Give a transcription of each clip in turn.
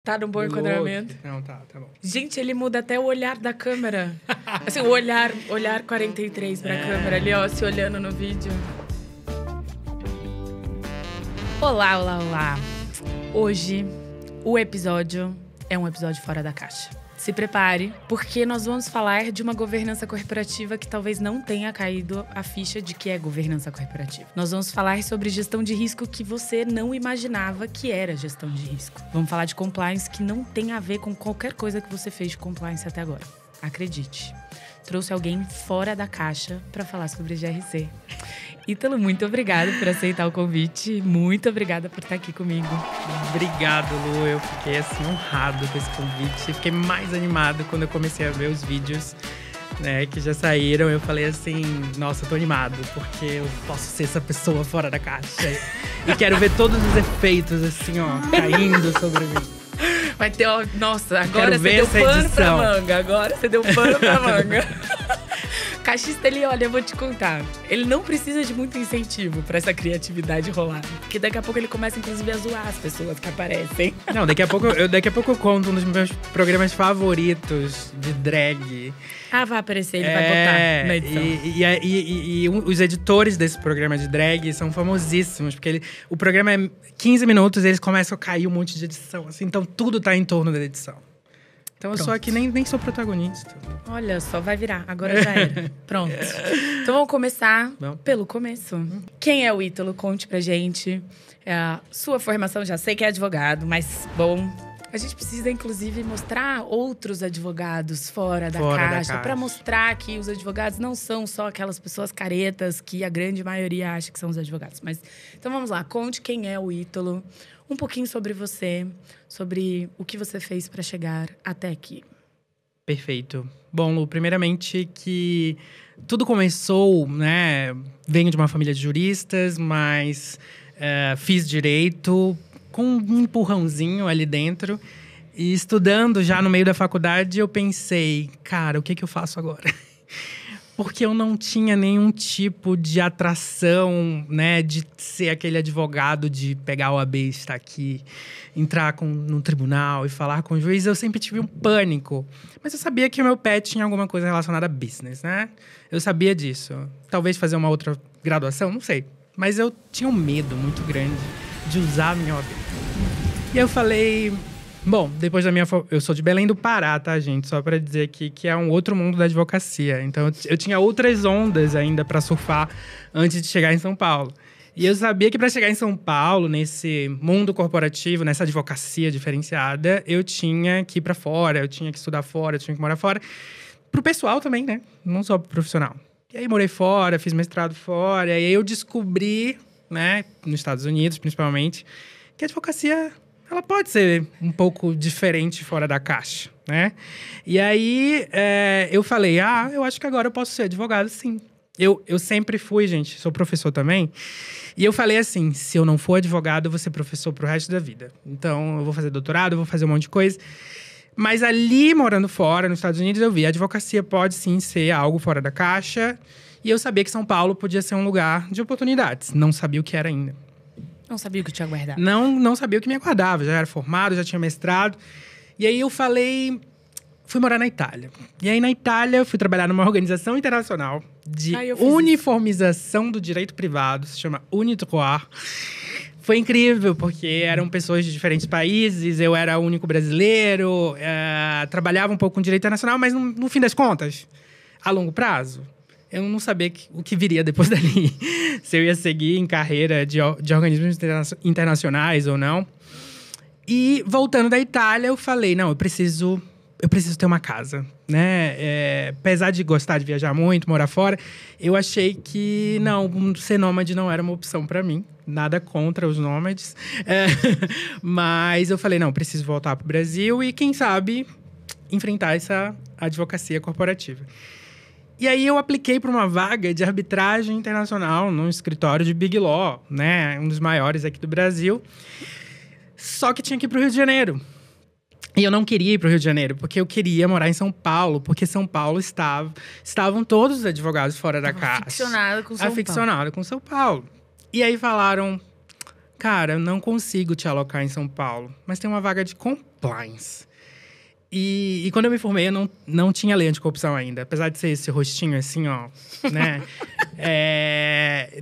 Tá num bom enquadramento. Não, tá bom. Gente, ele muda até o olhar da câmera. Assim, o olhar 43 pra câmera ali, ó, se olhando no vídeo. Olá. Hoje, o episódio é um episódio fora da caixa. Se prepare, porque nós vamos falar de uma governança corporativa que talvez não tenha caído a ficha de que é governança corporativa. Nós vamos falar sobre gestão de risco que você não imaginava que era gestão de risco. Vamos falar de compliance que não tem a ver com qualquer coisa que você fez de compliance até agora. Acredite. Trouxe alguém fora da caixa para falar sobre GRC. Ítalo, muito obrigada por aceitar o convite. Muito obrigada por estar aqui comigo. Obrigado, Lu. Eu fiquei assim honrado com esse convite. Fiquei mais animado quando eu comecei a ver os vídeos, né, que já saíram. Eu falei assim, nossa, eu tô animado, porque eu posso ser essa pessoa fora da caixa. E quero ver todos os efeitos, assim, ó, caindo sobre mim. Vai ter, ó, nossa, agora você deu pano pra manga. Agora você deu pano pra manga. Cachista, ele, olha, eu vou te contar. Ele não precisa de muito incentivo pra essa criatividade rolar. Porque daqui a pouco ele começa, inclusive, a zoar as pessoas que aparecem. Não, daqui a pouco eu conto um dos meus programas favoritos de drag. Ah, vai aparecer, ele vai botar na edição. E os editores desse programa de drag são famosíssimos. Porque o programa é 15 minutos e eles começam a cair um monte de edição. Assim, então tudo tá em torno da edição. Então eu sou aqui, nem sou protagonista. Olha, só vai virar. Agora já era. Pronto. Então vamos começar pelo começo. Quem é o Ítalo? Conte pra gente. Sua formação, já sei que é advogado, mas, bom, a gente precisa, inclusive, mostrar outros advogados fora da caixa. Pra mostrar que os advogados não são só aquelas pessoas caretas que a grande maioria acha que são os advogados. Mas, então vamos lá. Conte quem é o Ítalo. Um pouquinho sobre você, sobre o que você fez para chegar até aqui. Perfeito. Bom, Lu, primeiramente que tudo começou, né? Venho de uma família de juristas, mas fiz direito com um empurrãozinho ali dentro. E estudando já no meio da faculdade, eu pensei, cara, o que eu faço agora? Porque eu não tinha nenhum tipo de atração, né? De ser aquele advogado, de pegar o OAB e estar aqui, entrar no tribunal e falar com o juiz. Eu sempre tive um pânico. Mas eu sabia que o meu pé tinha alguma coisa relacionada a business, né? Eu sabia disso. Talvez fazer uma outra graduação, não sei. Mas eu tinha um medo muito grande de usar a minha OAB. E eu falei... Bom, depois da eu sou de Belém do Pará, tá, gente? Só pra dizer aqui que é um outro mundo da advocacia. Então, eu tinha outras ondas ainda pra surfar antes de chegar em São Paulo. E eu sabia que pra chegar em São Paulo, nesse mundo corporativo, nessa advocacia diferenciada, eu tinha que ir pra fora, eu tinha que estudar fora, eu tinha que morar fora. Pro pessoal também, né? Não só pro profissional. E aí, morei fora, fiz mestrado fora. E aí, eu descobri, né, nos Estados Unidos, principalmente, que a advocacia... ela pode ser um pouco diferente fora da caixa, né? E aí, eu falei, eu acho que agora eu posso ser advogado, sim. Eu sempre fui, gente, sou professor também. E eu falei assim, se eu não for advogado, eu vou ser professor pro resto da vida. Então, eu vou fazer doutorado, eu vou fazer um monte de coisa. Mas ali, morando fora, nos Estados Unidos, eu vi, a advocacia pode sim ser algo fora da caixa. E eu sabia que São Paulo podia ser um lugar de oportunidades. Não sabia o que era ainda. Não sabia o que te aguardava. Não sabia o que me aguardava. Já era formado, já tinha mestrado. E aí eu falei... fui morar na Itália. E aí na Itália eu fui trabalhar numa organização internacional de uniformização do direito privado. Se chama Unidroit. Foi incrível, porque eram pessoas de diferentes países. Eu era o único brasileiro. Trabalhava um pouco com direito internacional, mas no fim das contas, a longo prazo... eu não sabia o que viria depois dali. Se eu ia seguir em carreira de organismos internacionais ou não. E voltando da Itália, eu falei, não, eu preciso ter uma casa, né? Apesar de gostar de viajar muito, morar fora, eu achei que, não, ser nômade não era uma opção para mim. Nada contra os nômades. Mas eu falei, não, preciso voltar pro Brasil e, quem sabe, enfrentar essa advocacia corporativa. E aí eu apliquei para uma vaga de arbitragem internacional num escritório de Big Law, né? Um dos maiores aqui do Brasil. Só que tinha que ir para o Rio de Janeiro. E eu não queria ir para o Rio de Janeiro, porque eu queria morar em São Paulo. Porque São Paulo estavam todos os advogados fora da caixa. Aficionado com São Paulo. E aí falaram, cara, eu não consigo te alocar em São Paulo. Mas tem uma vaga de compliance. E quando eu me formei, eu não tinha lei anticorrupção ainda. Apesar de ser esse rostinho assim, ó, né?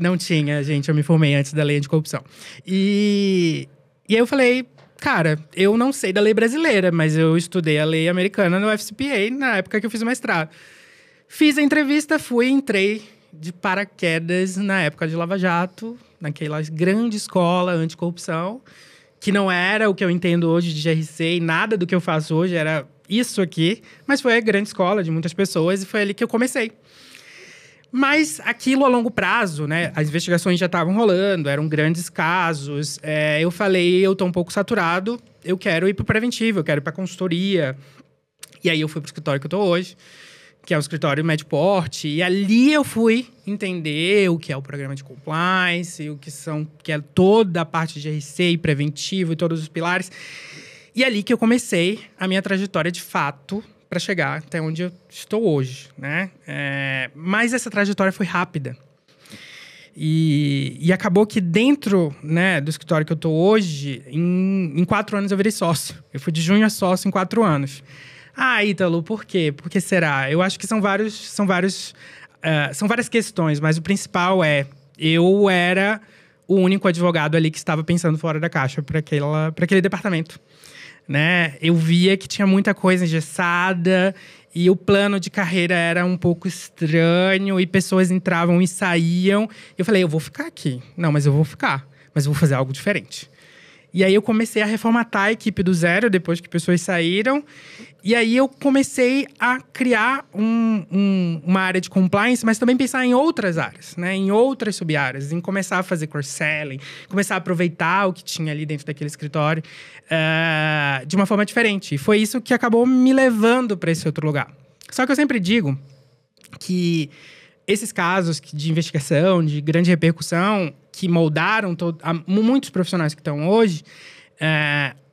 Não tinha, gente. Eu me formei antes da lei anticorrupção. E aí eu falei, cara, eu não sei da lei brasileira, mas eu estudei a lei americana no FCPA na época que eu fiz o mestrado. Fiz a entrevista, entrei de paraquedas na época de Lava Jato, naquela grande escola anticorrupção, que não era o que eu entendo hoje de GRC e nada do que eu faço hoje era isso aqui, mas foi a grande escola de muitas pessoas e foi ali que eu comecei. Mas aquilo a longo prazo, né? As investigações já estavam rolando, eram grandes casos. Eu falei, eu tô um pouco saturado, eu quero ir pro preventivo, eu quero ir pra consultoria. E aí eu fui pro escritório que eu tô hoje, que é o escritório médio porte, e ali eu fui entender o que é o programa de compliance, que é toda a parte de GRC e preventivo e todos os pilares. E ali que eu comecei a minha trajetória de fato para chegar até onde eu estou hoje, né? Mas essa trajetória foi rápida. E acabou que dentro, né, do escritório que eu estou hoje, em 4 anos eu virei sócio. Eu fui de junho a sócio em 4 anos. Ah, Ítalo, por quê? Por que será? Eu acho que são várias questões, mas o principal eu era o único advogado ali que estava pensando fora da caixa para aquele departamento, né? Eu via que tinha muita coisa engessada e o plano de carreira era um pouco estranho e pessoas entravam e saíam. Eu falei, eu vou ficar aqui. Não, mas eu vou ficar. Mas eu vou fazer algo diferente. E aí eu comecei a reformatar a equipe do zero, depois que pessoas saíram. E aí eu comecei a criar uma área de compliance, mas também pensar em outras áreas, né? Em outras sub-áreas, em começar a fazer cross-selling, começar a aproveitar o que tinha ali dentro daquele escritório de uma forma diferente. E foi isso que acabou me levando para esse outro lugar. Só que eu sempre digo que esses casos de investigação, de grande repercussão, que moldaram muitos profissionais que estão hoje,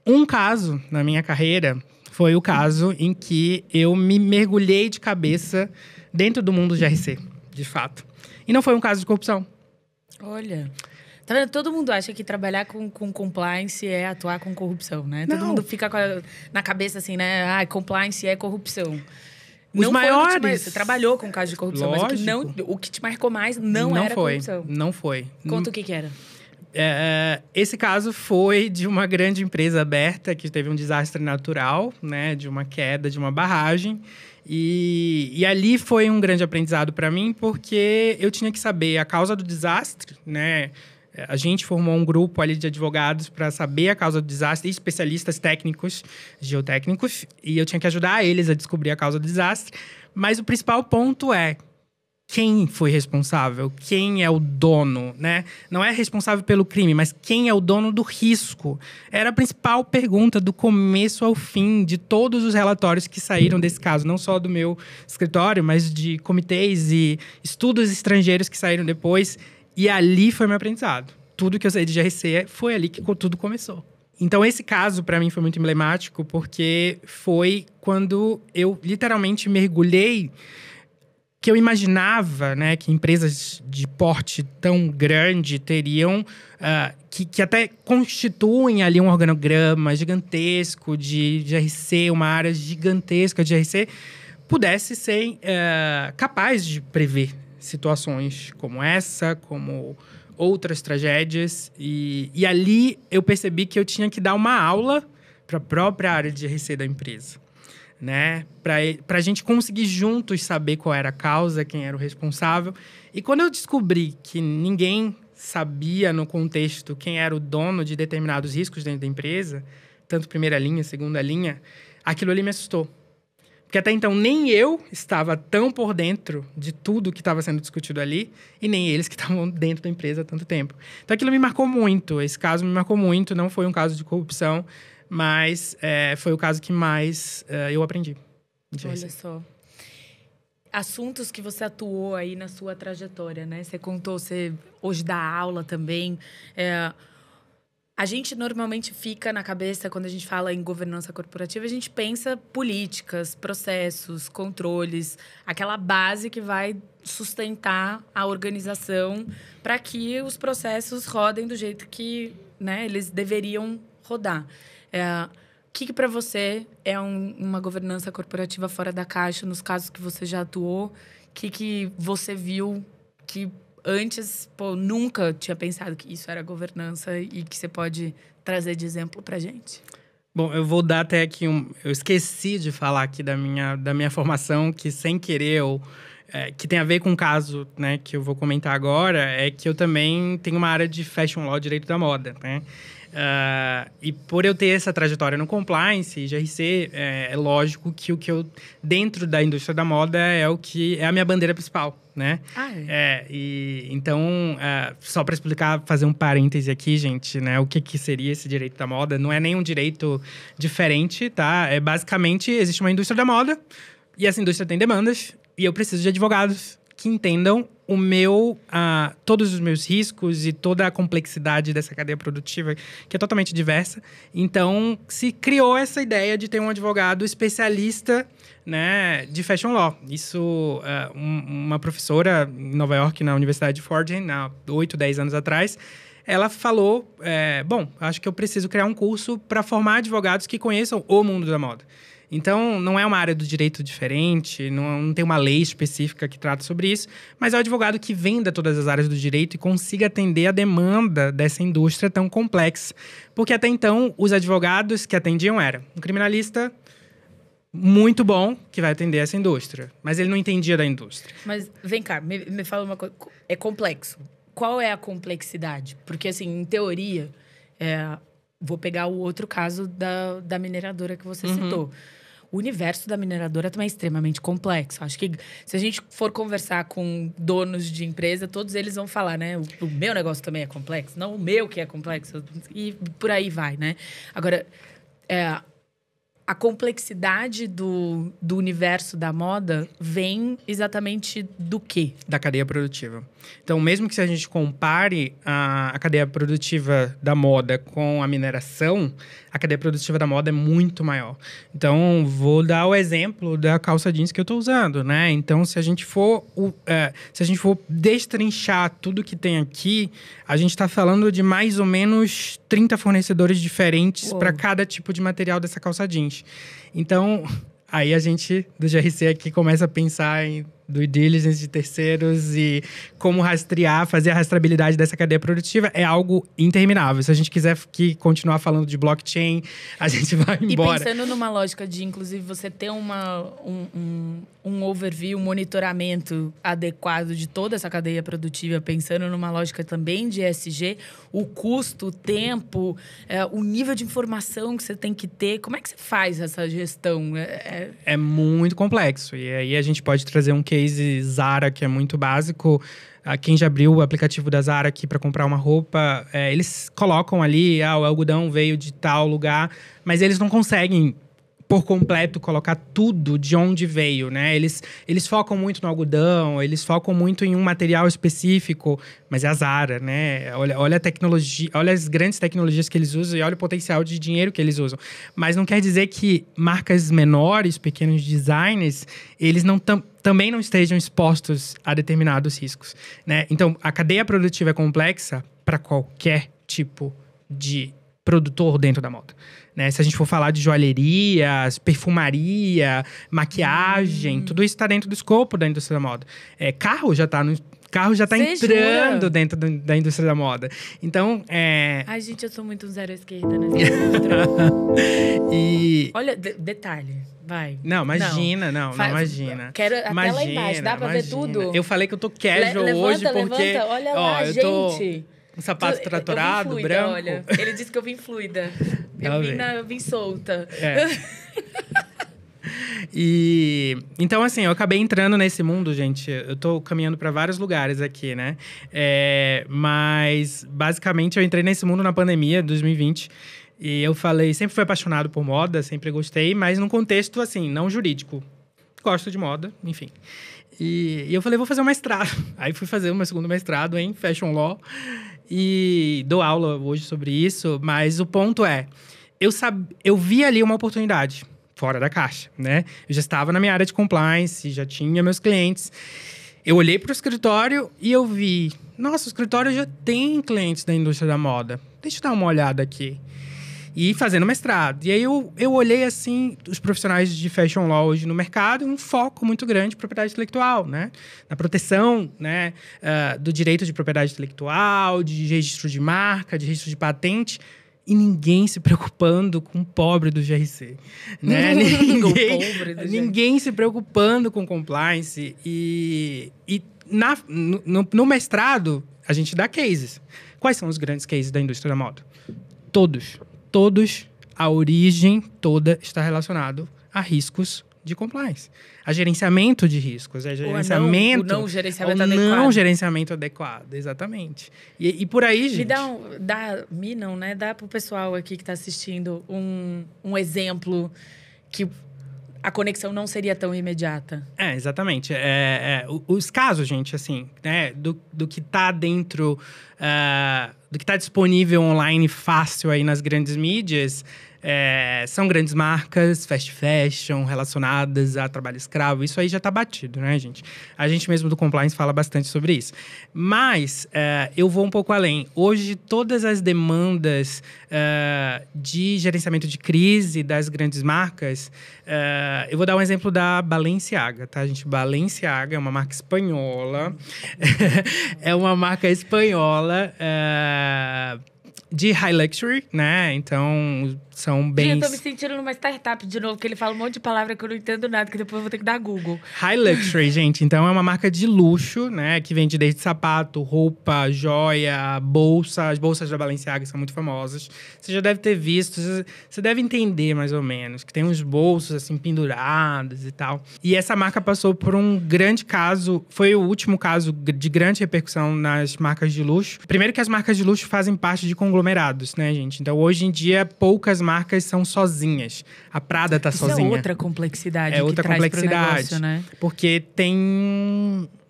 um caso na minha carreira foi o caso em que eu me mergulhei de cabeça dentro do mundo de GRC, de fato. E não foi um caso de corrupção. Olha, tá vendo? Todo mundo acha que trabalhar com compliance é atuar com corrupção, né? Todo mundo fica na cabeça assim, né? Ah, compliance é corrupção. Os maiores... Você trabalhou com caso de corrupção, Lógico. mas o que te marcou mais não era corrupção. Não foi. Conta o que era. Esse caso foi de uma grande empresa aberta que teve um desastre natural, né? De uma queda de uma barragem. E ali foi um grande aprendizado para mim, porque eu tinha que saber a causa do desastre, né? A gente formou um grupo ali de advogados para saber a causa do desastre, e especialistas técnicos, geotécnicos, e eu tinha que ajudar eles a descobrir a causa do desastre. Mas o principal ponto é quem foi responsável, quem é o dono, né? Não é responsável pelo crime, mas quem é o dono do risco. Era a principal pergunta do começo ao fim de todos os relatórios que saíram desse caso, não só do meu escritório, mas de comitês e estudos estrangeiros que saíram depois. E ali foi meu aprendizado. Tudo que eu sei de GRC foi ali que tudo começou. Então, esse caso, para mim, foi muito emblemático, porque foi quando eu literalmente mergulhei, que eu imaginava, né, que empresas de porte tão grande teriam, que até constituem ali um organograma gigantesco de GRC, uma área gigantesca de GRC, pudesse ser capaz de prever situações como essa, como outras tragédias. E ali eu percebi que eu tinha que dar uma aula para a própria área de GRC da empresa, né? Para a gente conseguir juntos saber qual era a causa, quem era o responsável. E quando eu descobri que ninguém sabia no contexto quem era o dono de determinados riscos dentro da empresa, tanto primeira linha, segunda linha, aquilo ali me assustou. Porque até então nem eu estava tão por dentro de tudo que estava sendo discutido ali e nem eles que estavam dentro da empresa há tanto tempo. Então aquilo me marcou muito, esse caso me marcou muito, não foi um caso de corrupção, mas foi o caso que mais eu aprendi. Olha só. Assuntos que você atuou aí na sua trajetória, né? Você contou, você hoje dá aula também. A gente normalmente fica na cabeça, quando a gente fala em governança corporativa, a gente pensa políticas, processos, controles, aquela base que vai sustentar a organização para que os processos rodem do jeito que, né, eles deveriam rodar. que para você é uma governança corporativa fora da caixa, nos casos que você já atuou? O que você viu que antes, nunca tinha pensado que isso era governança e que você pode trazer de exemplo pra gente? Bom, eu vou dar até aqui eu esqueci de falar aqui da minha formação, que sem querer que tem a ver com o caso, né, que eu vou comentar agora, é que eu também tenho uma área de Fashion Law, Direito da Moda, né? E por eu ter essa trajetória no compliance e GRC, é lógico que o que eu, dentro da indústria da moda, é o que é a minha bandeira principal, né? Então, só para explicar, fazer um parêntese aqui, gente, né? O que seria esse direito da moda? Não é nenhum direito diferente, tá? Basicamente, existe uma indústria da moda e essa indústria tem demandas e eu preciso de advogados que entendam todos os meus riscos e toda a complexidade dessa cadeia produtiva, que é totalmente diversa. Então, se criou essa ideia de ter um advogado especialista, né, de Fashion Law. Isso, uma professora em Nova York, na Universidade de Fordham, há 8, 10 anos atrás, ela falou, acho que eu preciso criar um curso para formar advogados que conheçam o mundo da moda. Então, não é uma área do direito diferente, não tem uma lei específica que trata sobre isso, mas é o advogado que venda todas as áreas do direito e consiga atender a demanda dessa indústria tão complexa. Porque até então, os advogados que atendiam eram um criminalista muito bom que vai atender essa indústria, mas ele não entendia da indústria. Mas vem cá, me fala uma coisa, é complexo. Qual é a complexidade? Porque, assim, em teoria, vou pegar o outro caso da mineradora que você citou. O universo da mineradora também é extremamente complexo. Acho que se a gente for conversar com donos de empresa, todos eles vão falar, né? O meu negócio também é complexo. Não o meu que é complexo. E por aí vai, né? Agora, a complexidade do universo da moda vem exatamente do quê? Da cadeia produtiva. Então, mesmo que se a gente compare a cadeia produtiva da moda com a mineração, a cadeia produtiva da moda é muito maior. Então, vou dar o exemplo da calça jeans que eu estou usando, né? Então, se a gente for destrinchar tudo que tem aqui, a gente está falando de mais ou menos 30 fornecedores diferentes para cada tipo de material dessa calça jeans. Então, aí a gente, do GRC aqui, começa a pensar em due diligence de terceiros e como rastrear, fazer a rastreabilidade dessa cadeia produtiva é algo interminável. Se a gente quiser continuar falando de blockchain, a gente vai embora. E pensando numa lógica de, inclusive, você ter um overview, um monitoramento adequado de toda essa cadeia produtiva, pensando numa lógica também de ESG, o custo, o tempo, o nível de informação que você tem que ter, como é que você faz essa gestão? É muito complexo. E aí a gente pode trazer um case Zara, que é muito básico. Quem já abriu o aplicativo da Zara aqui para comprar uma roupa, eles colocam ali, o algodão veio de tal lugar, mas eles não conseguem por completo colocar tudo de onde veio, né? Eles focam muito no algodão, eles focam muito em um material específico, mas é a Zara, né? Olha a tecnologia, olha as grandes tecnologias que eles usam e olha o potencial de dinheiro que eles usam. Mas não quer dizer que marcas menores, pequenos designers, eles também não estejam expostos a determinados riscos, né? Então, a cadeia produtiva é complexa para qualquer tipo de produtor dentro da moda, né? Se a gente for falar de joalheria, perfumaria, maquiagem, tudo isso está dentro do escopo da indústria da moda. Carro já está entrando dentro da indústria da moda. Então, Ai, gente, eu sou muito zero à esquerda nessa indústria. Olha, detalhe. Vai. Não, imagina. Quero até lá embaixo. Dá pra ver tudo? Eu falei que eu tô casual hoje porque… Levanta. Olha lá, gente. Um sapato tratorado, eu vim fluida, branco. Olha, ele disse que eu vim fluida. Eu vim solta. Então, assim, eu acabei entrando nesse mundo, gente. Eu tô caminhando para vários lugares aqui, né? Mas, basicamente, eu entrei nesse mundo na pandemia de 2020. E eu sempre fui apaixonado por moda, sempre gostei, mas num contexto, assim, não jurídico. Gosto de moda, enfim. E eu falei, vou fazer um mestrado. Aí fui fazer o meu segundo mestrado em Fashion Law. E dou aula hoje sobre isso, mas o ponto é… Eu vi ali uma oportunidade fora da caixa, né? Eu já estava na minha área de compliance, já tinha meus clientes. Eu olhei para o escritório e eu vi… Nossa, o escritório já tem clientes da indústria da moda. Deixa eu dar uma olhada aqui. e fazendo mestrado. E aí eu olhei, assim, os profissionais de fashion law hoje no mercado, um foco muito grande de propriedade intelectual, né? Na proteção, né, do direito de propriedade intelectual, de registro de marca, de registro de patente. E ninguém se preocupando com o pobre do GRC. Né? Ninguém se preocupando com compliance. E no mestrado, a gente dá cases. Quais são os grandes cases da indústria da moda? Todos, a origem toda está relacionado a riscos de compliance. A gerenciamento de riscos. O não gerenciamento adequado. Não gerenciamento adequado, exatamente. E por aí, gente... Dá pro pessoal aqui que está assistindo um exemplo que a conexão não seria tão imediata. Exatamente. Os casos, gente, assim, né, do que está dentro, do que está disponível online fácil aí nas grandes mídias, são grandes marcas, fast fashion, relacionadas a trabalho escravo. Isso aí já está batido, né, gente? A gente mesmo do compliance fala bastante sobre isso. Mas eu vou um pouco além. Hoje, todas as demandas de gerenciamento de crise das grandes marcas... eu vou dar um exemplo da Balenciaga, tá, gente? Balenciaga é uma marca espanhola. É uma marca espanhola... de high luxury, né? Então, são bens... Eu tô me sentindo numa startup de novo, que ele fala um monte de palavra que eu não entendo nada, que depois eu vou ter que dar Google. High luxury, gente. Então, é uma marca de luxo, né? Que vende desde sapato, roupa, joia, bolsa. As bolsas da Balenciaga são muito famosas. Você já deve ter visto, você deve entender mais ou menos. Que tem uns bolsos, assim, pendurados e tal. E essa marca passou por um grande caso. Foi o último caso de grande repercussão nas marcas de luxo. Primeiro que as marcas de luxo fazem parte de conglomerados, né, gente? Então, hoje em dia, poucas marcas são sozinhas. A Prada tá sozinha. É outra complexidade outra que traz complexidade, pro negócio, né? Porque tem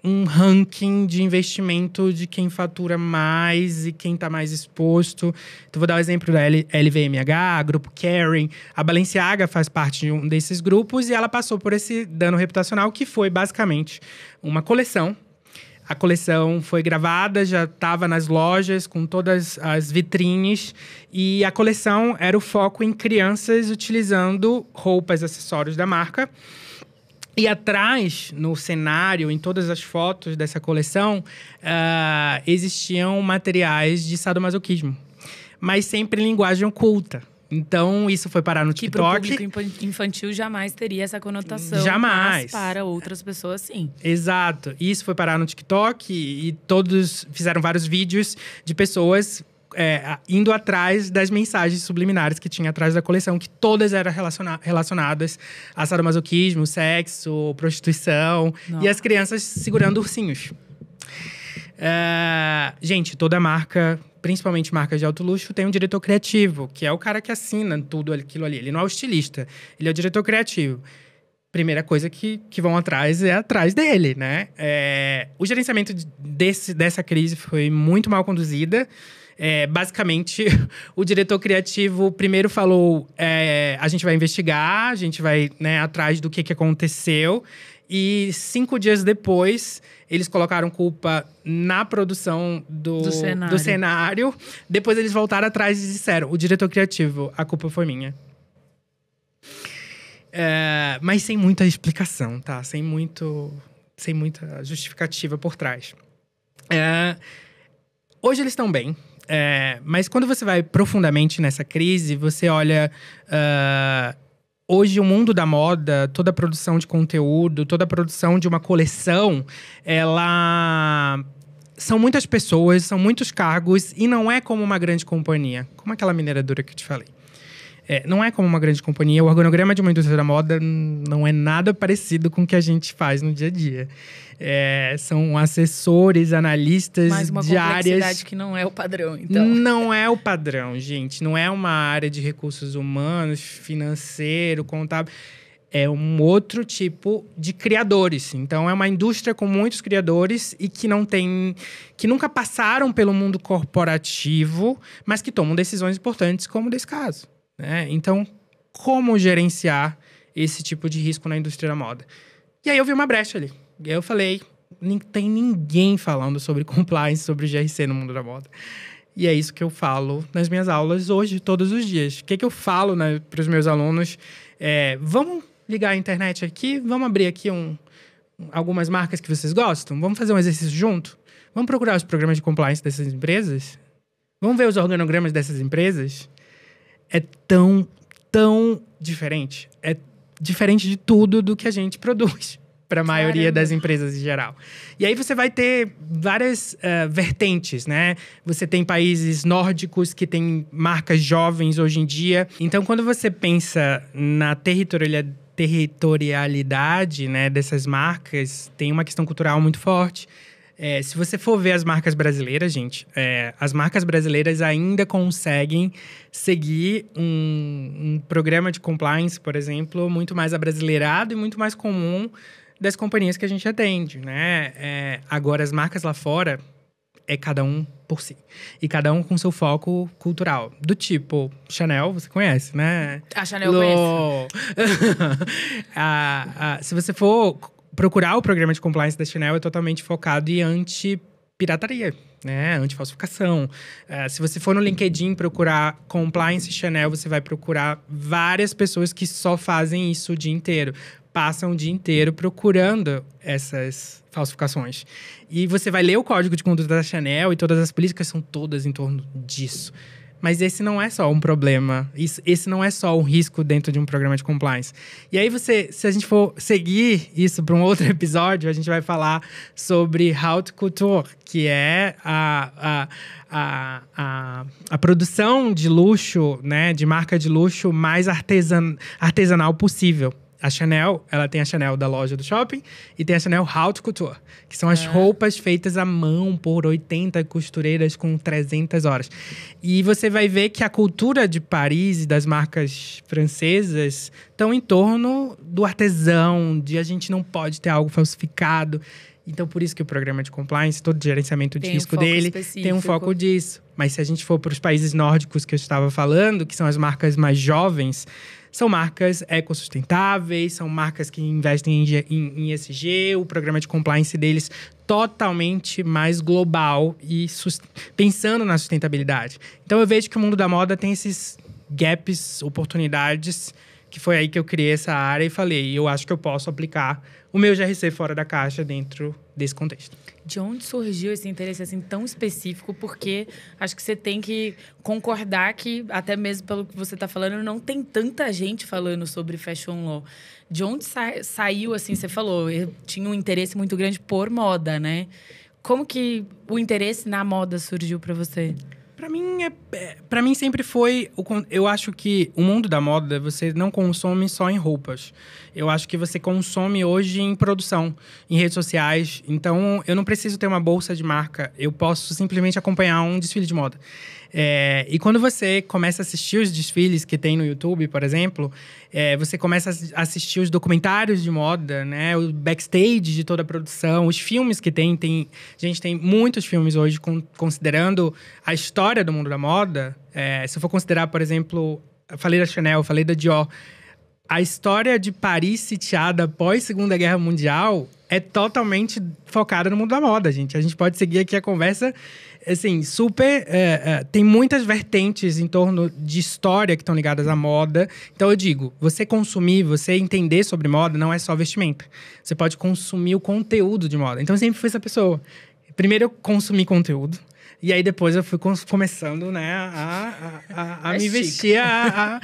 um ranking de investimento de quem fatura mais e quem tá mais exposto. Então, vou dar o exemplo da LVMH, Grupo Kering. A Balenciaga faz parte de um desses grupos e ela passou por esse dano reputacional, que foi basicamente uma coleção. A coleção foi gravada, já estava nas lojas, com todas as vitrines. E a coleção era o foco em crianças utilizando roupas, acessórios da marca. E atrás, no cenário, em todas as fotos dessa coleção, existiam materiais de sadomasoquismo. Mas sempre em linguagem oculta. Então, isso foi parar no TikTok. Que pro público infantil jamais teria essa conotação. Jamais. Mas para outras pessoas, sim. Exato. Isso foi parar no TikTok e todos fizeram vários vídeos de pessoas indo atrás das mensagens subliminares que tinha atrás da coleção, que todas eram relacionadas a sadomasoquismo, sexo, prostituição. Nossa. E as crianças segurando ursinhos. Gente, toda marca, principalmente marcas de alto luxo, tem um diretor criativo, que é o cara que assina tudo aquilo ali. Ele não é o estilista, ele é o diretor criativo. Primeira coisa que vão atrás é atrás dele, né? O gerenciamento dessa crise foi muito mal conduzida. Basicamente, o diretor criativo primeiro falou: a gente vai investigar, a gente vai, né, atrás do que aconteceu. E 5 dias depois, eles colocaram culpa na produção do cenário. Depois eles voltaram atrás e disseram: o diretor criativo, a culpa foi minha. Mas sem muita explicação, tá? Sem muita justificativa por trás. Hoje eles estão bem. Mas quando você vai profundamente nessa crise, você olha... Hoje, o mundo da moda, toda a produção de conteúdo, toda a produção de uma coleção, são muitas pessoas, são muitos cargos e não é como uma grande companhia. Como aquela mineradora que eu te falei. Não é como uma grande companhia. O organograma de uma indústria da moda não é nada parecido com o que a gente faz no dia a dia. São assessores, analistas mais uma de áreas… complexidade que não é o padrão, então. Não é o padrão, gente. Não é uma área de recursos humanos, financeiro, contábil. É um outro tipo de criadores. Então, é uma indústria com muitos criadores e que nunca passaram pelo mundo corporativo, mas que tomam decisões importantes, como desse caso. Então, como gerenciar esse tipo de risco na indústria da moda? E aí eu vi uma brecha ali. E aí eu falei, não tem ninguém falando sobre compliance, sobre GRC no mundo da moda. E é isso que eu falo nas minhas aulas hoje, todos os dias. O que eu falo, né, para os meus alunos? Vamos ligar a internet aqui, vamos abrir aqui algumas marcas que vocês gostam? Vamos fazer um exercício junto? Vamos procurar os programas de compliance dessas empresas? Vamos ver os organogramas dessas empresas? É tão diferente. É diferente de tudo do que a gente produz para a maioria das empresas em geral. E aí você vai ter várias vertentes, né? Você tem países nórdicos que têm marcas jovens hoje em dia. Então, quando você pensa na territorialidade, né, dessas marcas, tem uma questão cultural muito forte. Se você for ver as marcas brasileiras, gente, as marcas brasileiras ainda conseguem seguir um programa de compliance, por exemplo, muito mais abrasileirado e muito mais comum das companhias que a gente atende, né? Agora, as marcas lá fora, é cada um por si. E cada um com seu foco cultural. Do tipo, Chanel, você conhece, né? A Chanel eu conheço. Se você for procurar o programa de compliance da Chanel, é totalmente focado em anti-pirataria, né? Anti-falsificação. Se você for no LinkedIn procurar compliance Chanel, você vai procurar várias pessoas que só fazem isso o dia inteiro. Passam o dia inteiro procurando essas falsificações. E você vai ler o código de conduta da Chanel e todas as políticas são todas em torno disso. Mas esse não é só um problema. Esse não é só um risco dentro de um programa de compliance. E aí, se a gente for seguir isso para um outro episódio, a gente vai falar sobre haute couture, que é a produção de luxo, né, de marca de luxo mais artesanal possível. A Chanel, ela tem a Chanel da loja do shopping e tem a Chanel Haute Couture, que são as roupas feitas à mão por 80 costureiras com 300 horas. E você vai ver que a cultura de Paris e das marcas francesas estão em torno do artesão, de a gente não pode ter algo falsificado. Então, por isso que o programa de compliance, todo o gerenciamento de risco dele, tem um foco disso. Mas se a gente for para os países nórdicos que eu estava falando, que são as marcas mais jovens, são marcas ecossustentáveis, são marcas que investem em ESG, o programa de compliance deles totalmente mais global e pensando na sustentabilidade. Então, eu vejo que o mundo da moda tem esses gaps, oportunidades, que foi aí que eu criei essa área e falei, eu acho que eu posso aplicar o meu GRC fora da caixa dentro desse contexto. De onde surgiu esse interesse assim tão específico? Porque acho que você tem que concordar que, até mesmo pelo que você está falando, não tem tanta gente falando sobre fashion law. De onde saiu, assim, você falou, eu tinha um interesse muito grande por moda, né? Como que o interesse na moda surgiu para você? Para mim sempre foi... Eu acho que o mundo da moda, você não consome só em roupas. Eu acho que você consome hoje em produção, em redes sociais. Então, eu não preciso ter uma bolsa de marca. Eu posso simplesmente acompanhar um desfile de moda. E quando você começa a assistir os desfiles que tem no YouTube, por exemplo, você começa a assistir os documentários de moda, né? O backstage de toda a produção, os filmes que tem. A gente tem muitos filmes hoje considerando a história do mundo da moda. Se eu for considerar, por exemplo, eu falei da Chanel, eu falei da Dior. A história de Paris sitiada após a Segunda Guerra Mundial é totalmente focada no mundo da moda, gente. A gente pode seguir aqui a conversa, assim, super... tem muitas vertentes em torno de história que estão ligadas à moda. Então, eu digo, você consumir, você entender sobre moda não é só vestimenta. Você pode consumir o conteúdo de moda. Então, eu sempre fui essa pessoa. Primeiro, eu consumi conteúdo. E aí, depois, eu fui começando, né, a me vestir, a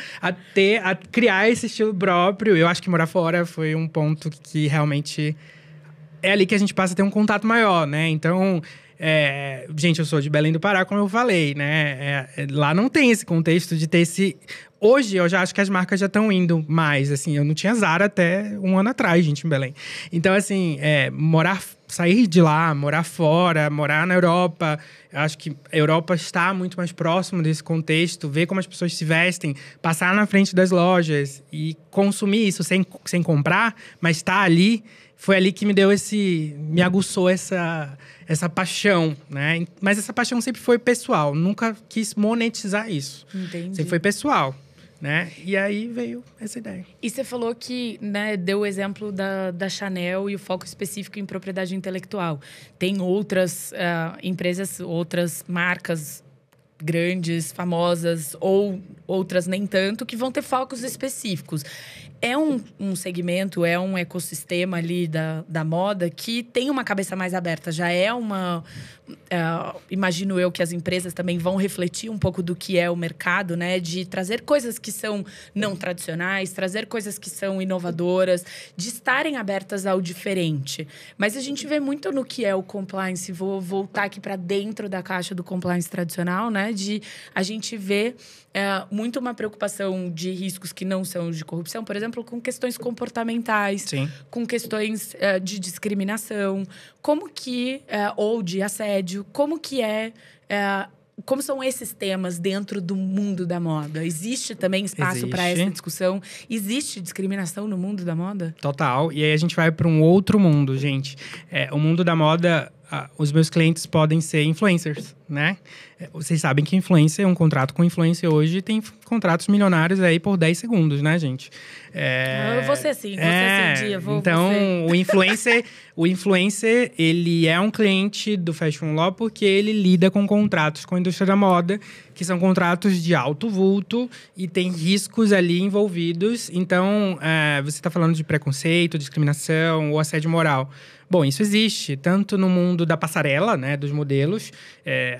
criar esse estilo próprio. Eu acho que morar fora foi um ponto que realmente... É ali que a gente passa a ter um contato maior, né? Então, gente, eu sou de Belém do Pará, como eu falei, né? Lá não tem esse contexto de ter esse... Hoje, eu já acho que as marcas já estão indo mais, assim. Eu não tinha Zara até um ano atrás, gente, em Belém. Então, assim, sair de lá, morar fora, morar na Europa... Eu acho que a Europa está muito mais próximo desse contexto, ver como as pessoas se vestem, passar na frente das lojas e consumir isso sem comprar, mas estar ali, foi ali que me aguçou essa paixão, né? Mas essa paixão sempre foi pessoal, nunca quis monetizar isso. Entendi. Sempre foi pessoal, né? E aí veio essa ideia. E você falou que, né, deu o exemplo da Chanel e o foco específico em propriedade intelectual. Tem outras empresas, outras marcas grandes, famosas, ou outras nem tanto, que vão ter focos específicos. É um segmento, é um ecossistema ali da moda que tem uma cabeça mais aberta. Já é uma... imagino eu que as empresas também vão refletir um pouco do que é o mercado, né? De trazer coisas que são não tradicionais, trazer coisas que são inovadoras, de estarem abertas ao diferente. Mas a gente vê muito no que é o compliance. Vou voltar aqui para dentro da caixa do compliance tradicional, né? De a gente vê muito uma preocupação de riscos que não são de corrupção, por exemplo, com questões comportamentais, Sim. com questões de discriminação, como que ou de assédio, como são esses temas dentro do mundo da moda? Existe também espaço para essa discussão? Existe discriminação no mundo da moda? Total. E aí a gente vai para um outro mundo, gente. O mundo da moda, os meus clientes podem ser influencers, né? Vocês sabem que influencer, um contrato com influencer hoje tem contratos milionários aí por 10 segundos, né, gente? Eu vou ser assim, dia. Então, o influencer, ele é um cliente do Fashion Law porque ele lida com contratos com a indústria da moda, que são contratos de alto vulto e tem riscos ali envolvidos. Então, você está falando de preconceito, discriminação ou assédio moral. Bom, isso existe, tanto no mundo da passarela, né, dos modelos.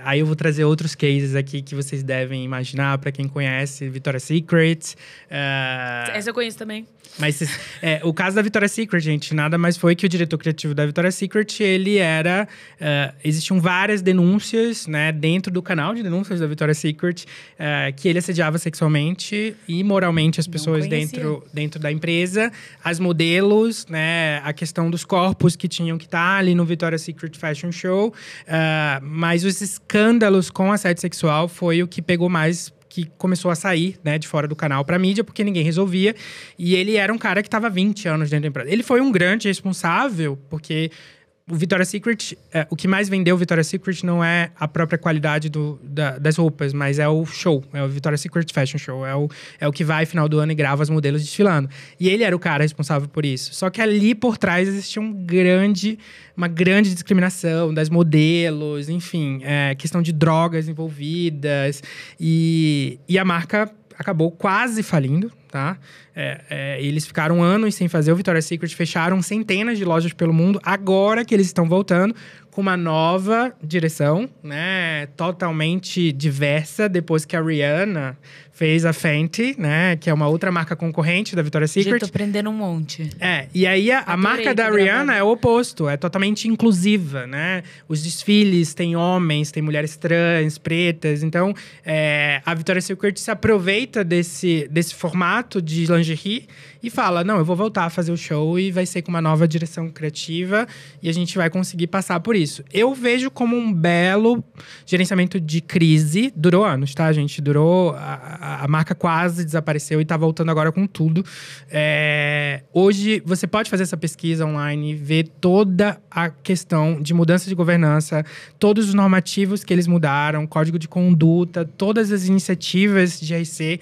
Aí eu vou trazer outros cases aqui que vocês devem imaginar, para quem conhece, Victoria's Secret. Essa eu conheço também. Mas o caso da Victoria's Secret, gente, nada mais foi que o diretor criativo da Victoria's Secret, ele era... existiam várias denúncias, né, dentro do canal de denúncias da Victoria's Secret, que ele assediava sexualmente e moralmente as pessoas dentro da empresa. As modelos, né, a questão dos corpos que tinham que estar ali no Victoria's Secret Fashion Show. Mas os escândalos com assédio sexual foi o que pegou mais, que começou a sair, né, de fora do canal pra mídia, porque ninguém resolvia. E ele era um cara que estava 20 anos dentro da empresa. Ele foi um grande responsável, porque o Victoria's Secret, o que mais vendeu o Victoria's Secret não é a própria qualidade das roupas, mas é o show, é o Victoria's Secret Fashion Show, é o que vai final do ano e grava os modelos desfilando. E ele era o cara responsável por isso. Só que ali por trás existia uma grande discriminação das modelos, enfim, questão de drogas envolvidas, e a marca acabou quase falindo, tá? Eles ficaram anos sem fazer o Victoria's Secret, fecharam centenas de lojas pelo mundo. Agora que eles estão voltando com uma nova direção, né? Totalmente diversa, depois que a Rihanna fez a Fenty, né? Que é uma outra marca concorrente da Victoria's Secret. Já tô aprendendo um monte. E aí a marca da Rihanna é o oposto, é totalmente inclusiva, né? Os desfiles tem homens, tem mulheres trans, pretas. Então, a Victoria's Secret se aproveita desse formato de lingerie e fala, não, eu vou voltar a fazer o show e vai ser com uma nova direção criativa e a gente vai conseguir passar por isso. Eu vejo como um belo gerenciamento de crise. Durou anos, tá, gente? Durou... A marca quase desapareceu e tá voltando agora com tudo. Hoje, você pode fazer essa pesquisa online, ver toda a questão de mudança de governança, todos os normativos que eles mudaram, código de conduta, todas as iniciativas de RC,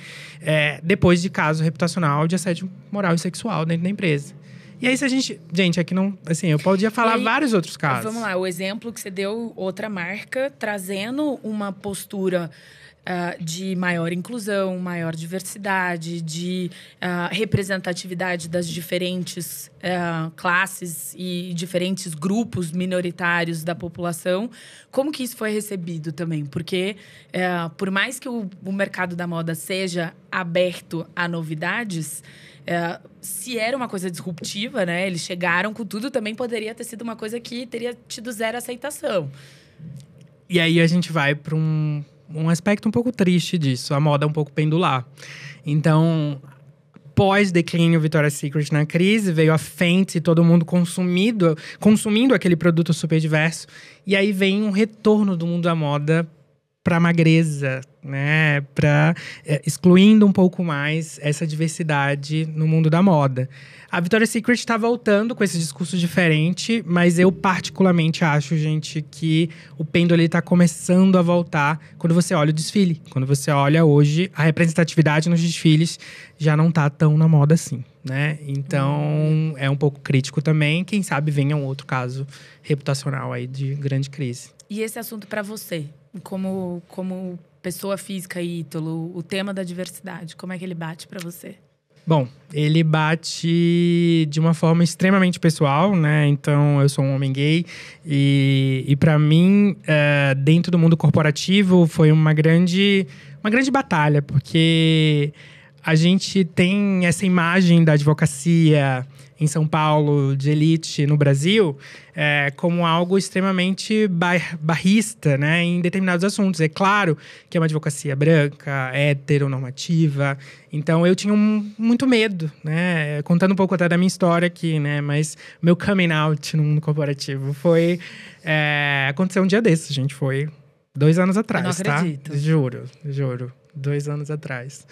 depois de caso reputacional de assédio moral e sexual dentro da empresa. E aí, se a gente... Gente, aqui não... Assim, eu podia falar vários outros casos. Vamos lá, o exemplo que você deu, outra marca, trazendo uma postura de maior inclusão, maior diversidade, de representatividade das diferentes classes e diferentes grupos minoritários da população. Como que isso foi recebido também? Porque, por mais que o mercado da moda seja aberto a novidades... se era uma coisa disruptiva, né? Eles chegaram com tudo, também poderia ter sido uma coisa que teria tido zero aceitação. E aí a gente vai para um aspecto um pouco triste disso. A moda é um pouco pendular. Então, pós-declínio Victoria's Secret na crise, veio a Fenty, todo mundo consumindo aquele produto super diverso. E aí vem um retorno do mundo da moda para a magreza, né? Excluindo um pouco mais essa diversidade no mundo da moda. A Victoria's Secret está voltando com esse discurso diferente, mas eu particularmente acho, gente, que o pêndulo está começando a voltar quando você olha o desfile. Quando você olha hoje, a representatividade nos desfiles já não tá tão na moda assim, né? Então, é um pouco crítico também. Quem sabe venha um outro caso reputacional aí de grande crise. E esse assunto para você, como pessoa física Ítalo, o tema da diversidade, como é que ele bate para você? Bom, ele bate de uma forma extremamente pessoal, né? Então, eu sou um homem gay e para mim, dentro do mundo corporativo, foi uma grande batalha, porque a gente tem essa imagem da advocacia em São Paulo, de elite no Brasil, como algo extremamente barrista, né, em determinados assuntos. É claro que é uma advocacia branca, heteronormativa. Então, eu tinha muito medo, né? Contando um pouco até da minha história aqui, né? Mas meu coming out no mundo corporativo aconteceu um dia desses, gente. Foi 2 anos atrás, eu não acredito. Tá? Juro. 2 anos atrás.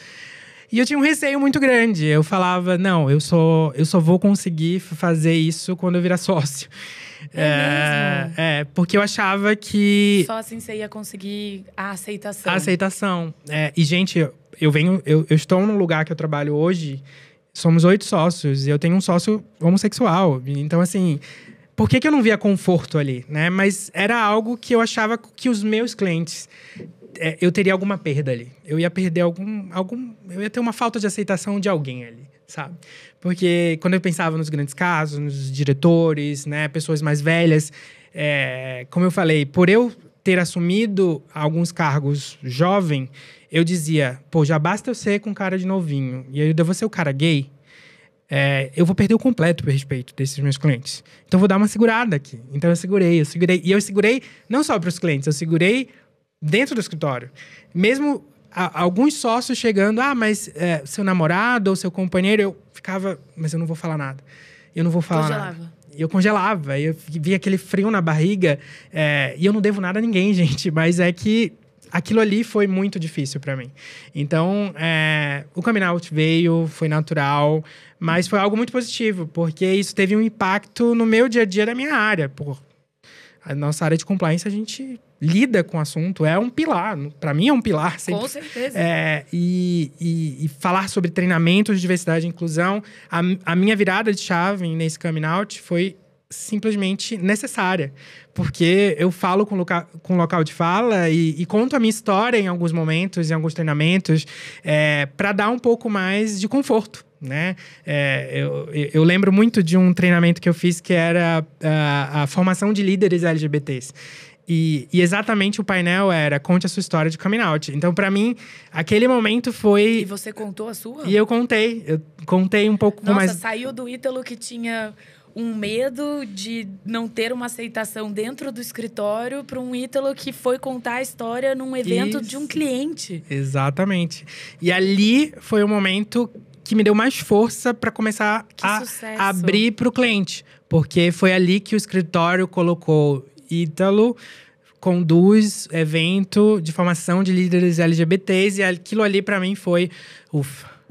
E eu tinha um receio muito grande. Eu falava, não, eu só vou conseguir fazer isso quando eu virar sócio. Mesmo? Porque eu achava que… Só assim você ia conseguir a aceitação. A aceitação. E, gente, eu estou num lugar que eu trabalho hoje, somos 8 sócios, e eu tenho um sócio homossexual. Então, assim… Por que eu não via conforto ali, né? Mas era algo que eu achava que os meus clientes… eu teria alguma perda ali. Eu ia perder eu ia ter uma falta de aceitação de alguém ali, sabe? Porque quando eu pensava nos grandes casos, nos diretores, né? Pessoas mais velhas… como eu falei, por eu ter assumido alguns cargos jovem, eu dizia… Pô, já basta eu ser com cara de novinho. E aí eu vou ser o cara gay… eu vou perder o completo respeito desses meus clientes. Então, eu vou dar uma segurada aqui. Então, eu segurei. E eu segurei não só para os clientes, eu segurei dentro do escritório. Mesmo alguns sócios chegando, mas seu namorado ou seu companheiro, eu ficava, mas eu não vou falar nada. Eu não vou falar nada. Eu congelava, eu via aquele frio na barriga. E eu não devo nada a ninguém, gente. Mas é que aquilo ali foi muito difícil para mim. Então, o coming out veio, foi natural, mas foi algo muito positivo, porque isso teve um impacto no meu dia a dia da minha área. A nossa área de compliance, a gente lida com o assunto, é um pilar. Para mim, é um pilar. Sempre. Com certeza. E falar sobre treinamento de diversidade e inclusão, a minha virada de chave nesse coming out foi simplesmente necessária. Porque eu falo com local de fala e conto a minha história em alguns momentos, em alguns treinamentos, para dar um pouco mais de conforto, né? Eu lembro muito de um treinamento que eu fiz que era a formação de líderes LGBTs. E exatamente o painel era conte a sua história de coming out. Então, para mim, aquele momento foi… E você contou a sua? E eu contei um pouco mais… Nossa, saiu do Ítalo que tinha um medo de não ter uma aceitação dentro do escritório para um Ítalo que foi contar a história num evento de um cliente. Exatamente. E ali foi o momento que me deu mais força para começar a abrir para o cliente. Porque foi ali que o escritório colocou… Ítalo conduz evento de formação de líderes LGBTs e aquilo ali para mim foi o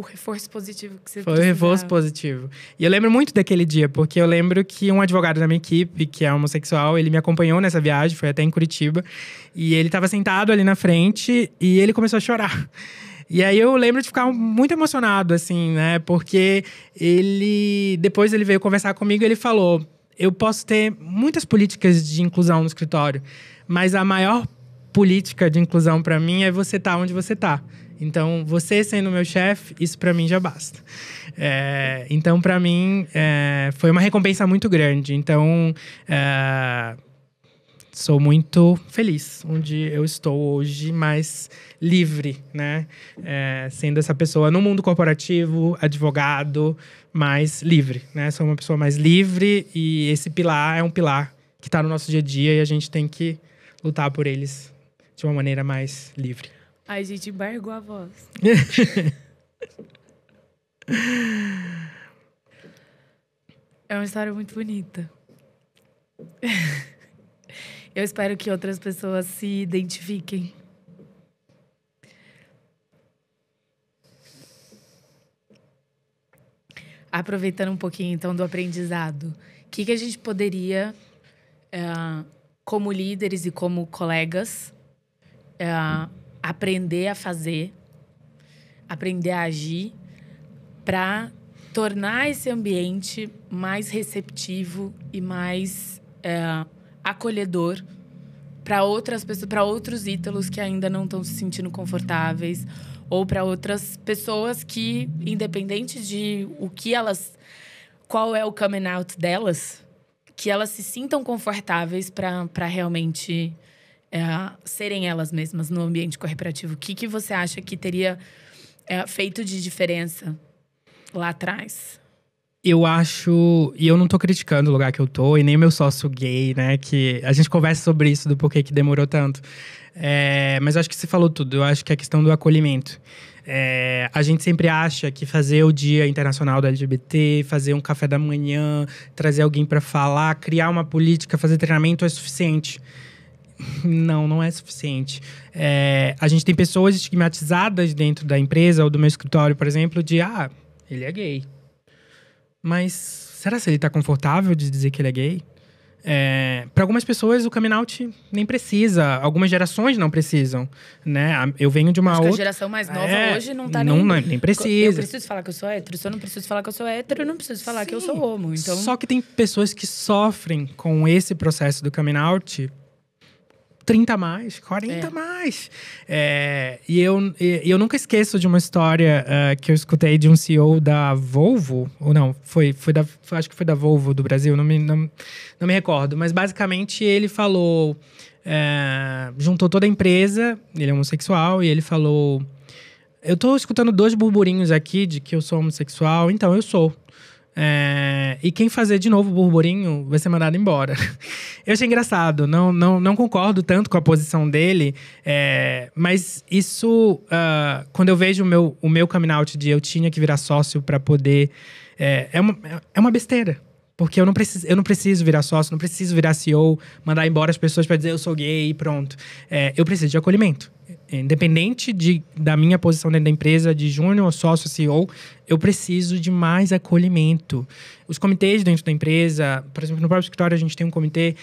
reforço positivo que você foi o reforço positivo. E eu lembro muito daquele dia, porque eu lembro que um advogado da minha equipe, que é homossexual, ele me acompanhou nessa viagem, foi até em Curitiba, e ele estava sentado ali na frente e ele começou a chorar. E aí eu lembro de ficar muito emocionado, assim, né? Porque depois ele veio conversar comigo e ele falou… Eu posso ter muitas políticas de inclusão no escritório, mas a maior política de inclusão para mim é você estar onde você está. Então, você sendo meu chefe, isso para mim já basta. Então, para mim, foi uma recompensa muito grande. Então, sou muito feliz onde eu estou hoje, mais livre, né? Sendo essa pessoa no mundo corporativo, advogado, mais livre, né? Sou uma pessoa mais livre e esse pilar é um pilar que está no nosso dia a dia e a gente tem que lutar por eles de uma maneira mais livre. Ai, gente, embargou a voz. É uma história muito bonita. Eu espero que outras pessoas se identifiquem. Aproveitando um pouquinho, então, do aprendizado. O que a gente poderia, como líderes e como colegas, aprender a fazer, aprender a agir, para tornar esse ambiente mais receptivo e mais acolhedor para outras pessoas, para outros ítalos que ainda não estão se sentindo confortáveis, ou para outras pessoas que, independente de qual é o coming out delas, que elas se sintam confortáveis para realmente serem elas mesmas no ambiente corporativo. O que você acha que teria feito de diferença lá atrás? Eu acho... E eu não tô criticando o lugar que eu tô, e nem o meu sócio gay, né? Que a gente conversa sobre isso, do porquê que demorou tanto. Mas eu acho que você falou tudo. Eu acho que é a questão do acolhimento. A gente sempre acha que fazer o Dia Internacional do LGBT, fazer um café da manhã, trazer alguém pra falar, criar uma política, fazer treinamento é suficiente. Não é suficiente. A gente tem pessoas estigmatizadas dentro da empresa ou do meu escritório, por exemplo, de ele é gay. Mas será que ele tá confortável de dizer que ele é gay? Para algumas pessoas, o coming out nem precisa. Algumas gerações não precisam, né? Eu venho de uma Acho que outra... a geração mais nova hoje não tá nem precisa. Eu preciso falar que eu sou hétero. Se eu não preciso falar que eu sou hétero, eu não preciso falar que eu sou homo. Então... Só que tem pessoas que sofrem com esse processo do coming out 30 a mais, 40 a mais. E eu nunca esqueço de uma história que eu escutei de um CEO da Volvo. Ou não, acho que foi da Volvo do Brasil, não me recordo. Mas basicamente ele falou... juntou toda a empresa, ele é homossexual, e ele falou... Eu tô escutando 2 burburinhos aqui de que eu sou homossexual, então eu sou. E quem fazer de novo o burburinho vai ser mandado embora. Eu achei engraçado, não concordo tanto com a posição dele, mas isso, quando eu vejo o meu coming out de eu tinha que virar sócio para poder... É uma besteira. Porque eu não preciso virar sócio, não preciso virar CEO, mandar embora as pessoas para dizer eu sou gay e pronto. Eu preciso de acolhimento. Independente da minha posição dentro da empresa, de júnior, sócio, CEO, eu preciso de mais acolhimento. Os comitês dentro da empresa, por exemplo, no próprio escritório a gente tem um comitê,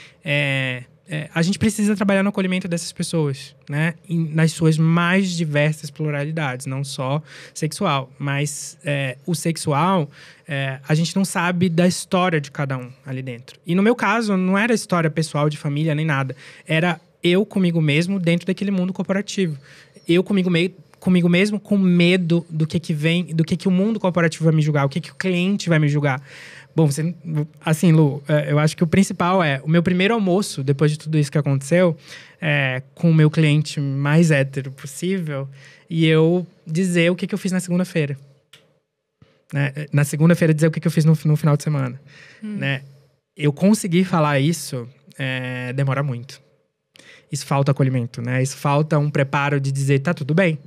a gente precisa trabalhar no acolhimento dessas pessoas, né? Nas suas mais diversas pluralidades, não só sexual. Mas o sexual, a gente não sabe da história de cada um ali dentro. E no meu caso, não era história pessoal de família nem nada. Era eu comigo mesmo dentro daquele mundo corporativo. Eu comigo mesmo com medo do que vem, do que o mundo corporativo vai me julgar, o que o cliente vai me julgar. Bom, assim, Lu, eu acho que o principal o meu primeiro almoço, depois de tudo isso que aconteceu, com o meu cliente mais hétero possível, e eu dizer o que eu fiz na segunda-feira. Né? Na segunda-feira, dizer o que eu fiz no final de semana. Né? Eu conseguir falar isso, demora muito. Isso falta acolhimento, né? Isso falta um preparo de dizer, tá tudo bem.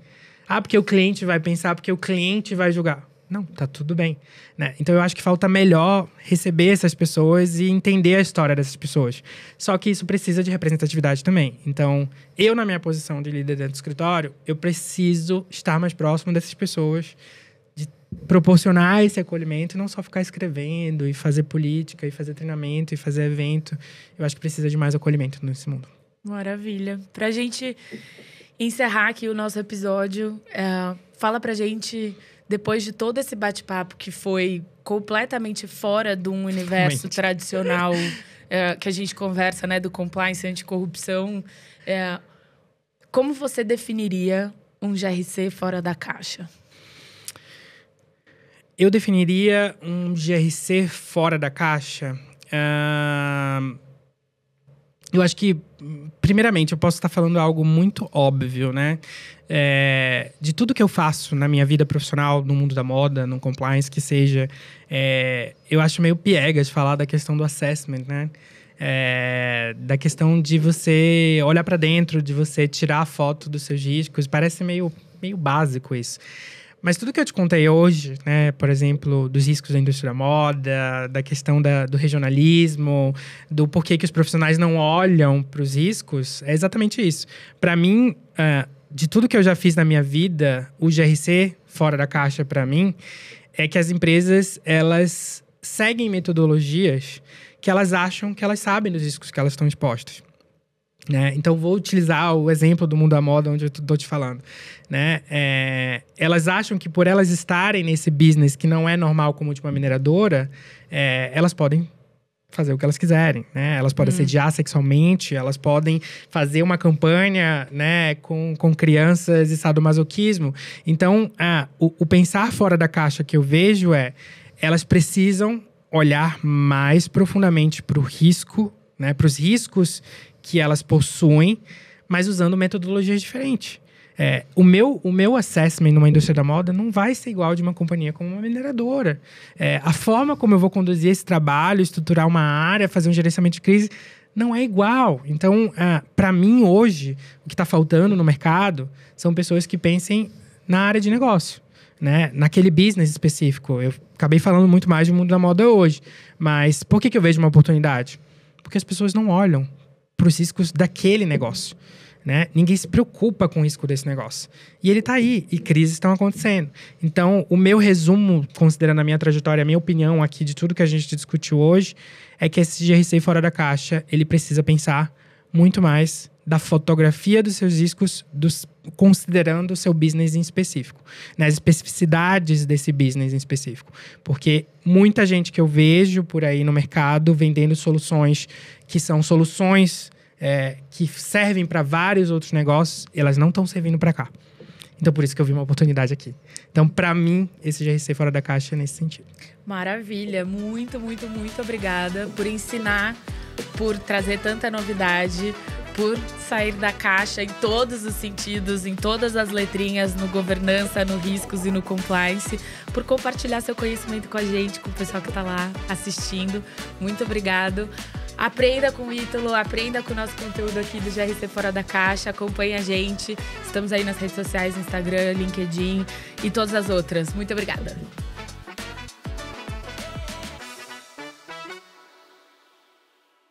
Porque o cliente vai pensar, porque o cliente vai julgar. Não, tá tudo bem. Né? Então, eu acho que falta melhor receber essas pessoas e entender a história dessas pessoas. Só que isso precisa de representatividade também. Então, eu, na minha posição de líder dentro do escritório, eu preciso estar mais próximo dessas pessoas, de proporcionar esse acolhimento, não só ficar escrevendo e fazer política, e fazer treinamento, e fazer evento. Eu acho que precisa de mais acolhimento nesse mundo. Maravilha. Pra gente encerrar aqui o nosso episódio, fala pra gente, depois de todo esse bate-papo que foi completamente fora de um universo tradicional que a gente conversa, né, do compliance e anticorrupção, como você definiria um GRC fora da caixa? Eu definiria um GRC fora da caixa... Eu acho que, primeiramente, eu posso estar falando algo muito óbvio, né? De tudo que eu faço na minha vida profissional, no mundo da moda, no compliance, que seja, eu acho meio piegas falar da questão do assessment, né? Da questão de você olhar para dentro, de você tirar a foto dos seus riscos. Parece meio básico isso. Mas tudo que eu te contei hoje, né, por exemplo, dos riscos da indústria da moda, da questão do regionalismo, do porquê que os profissionais não olham para os riscos, é exatamente isso. Para mim, de tudo que eu já fiz na minha vida, o GRC fora da caixa para mim é que as empresas, elas seguem metodologias que elas acham que elas sabem dos riscos que elas estão expostas. Né? Então, vou utilizar o exemplo do mundo da moda, onde eu estou te falando. Né? Elas acham que por elas estarem nesse business que não é normal como de uma mineradora, elas podem fazer o que elas quiserem, né? Elas podem assediar sexualmente, elas podem fazer uma campanha, né, com crianças e sadomasoquismo. Então, o pensar fora da caixa que eu vejo elas precisam olhar mais profundamente para o risco, né, para os riscos que elas possuem, mas usando metodologias diferentes. O meu assessment numa indústria da moda não vai ser igual de uma companhia como uma mineradora. A forma como eu vou conduzir esse trabalho, estruturar uma área, fazer um gerenciamento de crise, não é igual. Então, para mim, hoje, o que está faltando no mercado são pessoas que pensem na área de negócio, né? Naquele business específico. Eu acabei falando muito mais do mundo da moda hoje. Mas por que eu vejo uma oportunidade? Porque as pessoas não olham para os riscos daquele negócio. Né? Ninguém se preocupa com o risco desse negócio. E ele está aí, e crises estão acontecendo. Então, o meu resumo, considerando a minha trajetória, a minha opinião aqui de tudo que a gente discutiu hoje, é que esse GRC fora da caixa, ele precisa pensar muito mais da fotografia dos seus riscos, considerando o seu business em específico, né? As especificidades desse business em específico. Porque muita gente que eu vejo por aí no mercado vendendo soluções que são soluções que servem para vários outros negócios, elas não estão servindo para cá. Então, por isso que eu vi uma oportunidade aqui. Então, para mim, esse GRC fora da caixa é nesse sentido. Maravilha. Muito, muito, muito obrigada por ensinar, por trazer tanta novidade, por sair da caixa em todos os sentidos, em todas as letrinhas, no governança, no riscos e no compliance, por compartilhar seu conhecimento com a gente, com o pessoal que está lá assistindo. Muito obrigado. Aprenda com o Ítalo, aprenda com o nosso conteúdo aqui do GRC Fora da Caixa, acompanhe a gente. Estamos aí nas redes sociais, Instagram, LinkedIn e todas as outras. Muito obrigada.